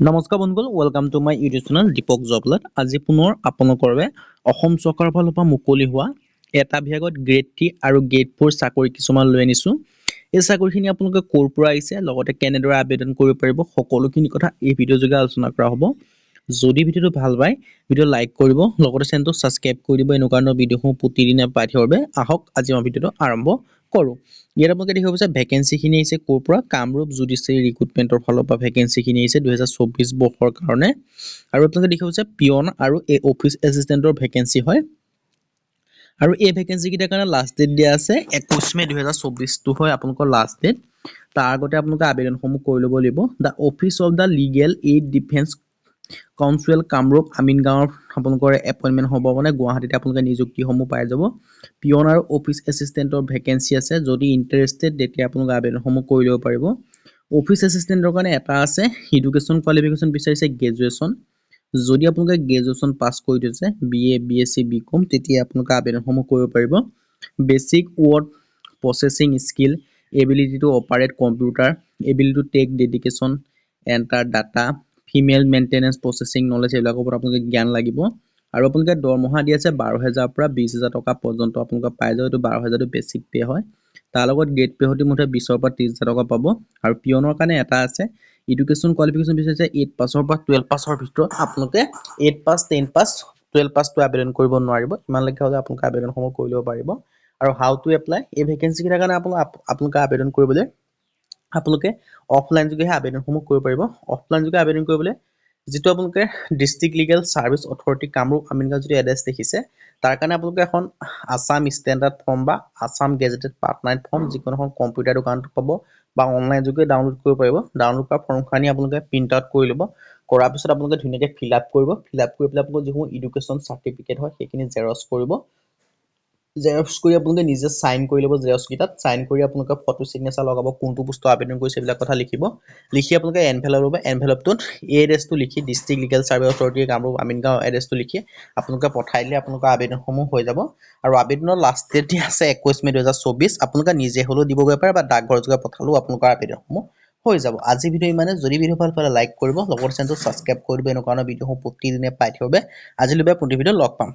নমস্কাৰ বন্ধুসকল, welcome to my YouTube channel Deepak জবলেট। আজি পুনৰ আপোনালোকৰ বাবে অসম চৰকাৰৰ ফালৰ পৰা মুকলি হোৱা এটা বিভাগত গ্ৰেড 3 আৰু গ্ৰেড 4 চাকৰি কিছুমান লৈ আনিছো। এই চাকৰিখিনি আপোনালোকে ক'ৰ পৰা আহিছে, লগতে কেনেদৰে আবেদন কৰিব পাৰিব, সকলোখিনি কথা এই ভিডিঅ' যোগে আলোচনা কৰা হ'ব। যদি ভিডিঅ'টো ভাল পায়, ভিডিঅ' লাইক কৰিব, লগতে চেনেলটো ছাবস্ক্ৰাইব কৰি দিব। এনেকুৱা ধৰণৰ ভিডিঅ'সমূহ প্ৰতিদিনে পাই থাকিবৰ বাবে আহক আজি মই ভিডিঅ'টো আৰম্ভ কৰোঁ। ইয়াত আপোনালোকে দেখিব পাইছে ভেকেঞ্চিখিনি আহিছে ক'ৰ পৰা, কামৰূপ জুডিচিয়াৰী ৰিক্ৰুটমেণ্টৰ ফালৰ পৰা ভেকেঞ্চিখিনি আহিছে 2024 বৰ্ষৰ কাৰণে। আৰু আপোনালোকে দেখিব পাইছে পিয়ন আৰু এই অফিচ এছিষ্টেণ্টৰ ভেকেঞ্চি হয়। আৰু এই ভেকেঞ্চি কেইটাৰ কাৰণে লাষ্ট ডেট দিয়া আছে 21 মে 2024 টো হয় আপোনালোকৰ লাষ্ট ডেট। তাৰ আগতে আপোনালোকে আবেদনসমূহ কৰি ল'ব লাগিব। The office of the legal aid defence council Kamrup আমিনগাঁৱৰ আপোনালোকৰ এপইণ্টমেণ্ট হ'ব, মানে গুৱাহাটীতে আপোনালোকে নিযুক্তিসমূহ পাই যাব। পিয়ন আৰু অফিচ এছিষ্টেণ্টৰ ভেকেঞ্চি আছে। যদি ইণ্টাৰেষ্টেড তেতিয়া আপোনালোকে আবেদনসমূহ কৰি ল'ব পাৰিব। অফিচ এছিষ্টেণ্টৰ কাৰণে এটা আছে, এডুকেশ্যন কোৱালিফিকেশ্যন বিচাৰিছে গ্ৰেজুৱেশ্যন। যদি আপোনালোকে গ্ৰেজুৱেশ্যন পাছ কৰি থৈছে BA, BSc, BCom তেতিয়া আপোনালোকে আবেদনসমূহ কৰিব পাৰিব। Basic word processing skill, ability to operate computer, ability to take dedication, enter data, female maintenance processing knowledge, এইবিলাকৰ ওপৰত আপোনালোকে জ্ঞান লাগিব। আৰু আপোনালোকে দৰমহা দি আছে 12,000 পৰা 20,000 টকা পৰ্যন্ত আপোনালোকে পাই যাব। এইটো 12,000টো বেচিক পে হয়। তাৰ লগত গ্ৰেড পে সৈতে মুঠতে 20,000 পৰা 30,000 টকা পাব। আৰু পিয়নৰ কাৰণে এটা আছে, এডুকেশ্যন কোৱালিফিকেশ্যন বিচাৰিছে 8 পাছৰ পৰা 12 পাছৰ ভিতৰত। আপোনালোকে 8 পাছ, 10 পাছ, 12 পাছটো আবেদন কৰিব নোৱাৰিব। ইমানলৈকে হ'লে আপোনালোকে আবেদনসমূহ কৰি ল'ব পাৰিব। আৰু হাউ টু এপ্লাই, এই ভেকেঞ্চি কেইটাৰ কাৰণে আপোনালোকে আবেদন কৰিবলৈ আপোনালোকে অফলাইন যোগেহে আবেদনসমূহ কৰিব পাৰিব। অফলাইন যোগে আবেদন কৰিবলৈ যিটো আপোনালোকে district legal service authority Kamrup Amingaon যিটো এড্ৰেছ দেখিছে, তাৰ কাৰণে আপোনালোকে এখন আছাম ষ্টেণ্ডাৰ্ড ফৰ্ম বা আছাম গেজেটেড পাৰ্টনাৰ ফৰ্ম যিকোনো এখন কম্পিউটাৰ দোকানত পাব বা অনলাইন যোগে ডাউনলোড কৰিব পাৰিব। ডাউনলোড কৰা ফৰ্মখিনি আপোনালোকে প্ৰিণ্ট আউট কৰি ল'ব। কৰাৰ পিছত আপোনালোকে ধুনীয়াকৈ ফিল আপ কৰিব। ফিল আপ কৰি পেলাই আপোনালোকৰ যিসমূহ এডুকেশ্যন চাৰ্টিফিকেট হয় সেইখিনি জেৰক্স কৰিব। জেৰক্স কৰি আপোনালোকে নিজে চাইন কৰি ল'ব। জেৰক্স কেইটাত চাইন কৰি আপোনালোকে ফটো চিগনেচাৰ লগাব, কোনটো বস্তু আবেদন কৰিছে এইবিলাক কথা লিখিব। লিখি আপোনালোকে এনভেলপ ল'ব। এনভেলপটোত এই এড্ৰেছটো লিখি district legal service authority Kamrup Amingaon এড্ৰেছটো লিখি আপোনালোকে পঠাই দিলে আপোনালোকৰ আবেদনসমূহ হৈ যাব। আৰু আবেদনৰ লাষ্ট ডেট আছে 21 মে 2024। আপোনালোকে নিজে হ'লেও দিবগৈ পাৰে বা ডাকঘৰ যোগে পঠালেও আপোনালোকৰ আবেদনসমূহ হৈ যাব। আজি ভিডিঅ' ইমানে। যদি ভিডিঅ' ভাল পালে লাইক কৰিব, লগতে চেনেলটো ছাবস্ক্ৰাইব কৰি দিব। এনেকুৱা ধৰণৰ ভিডিঅ'সমূহ প্ৰতিদিনে পাই থাকিব বাবে আজিলৈ পুনৰ ভিডিঅ' লগ পাম।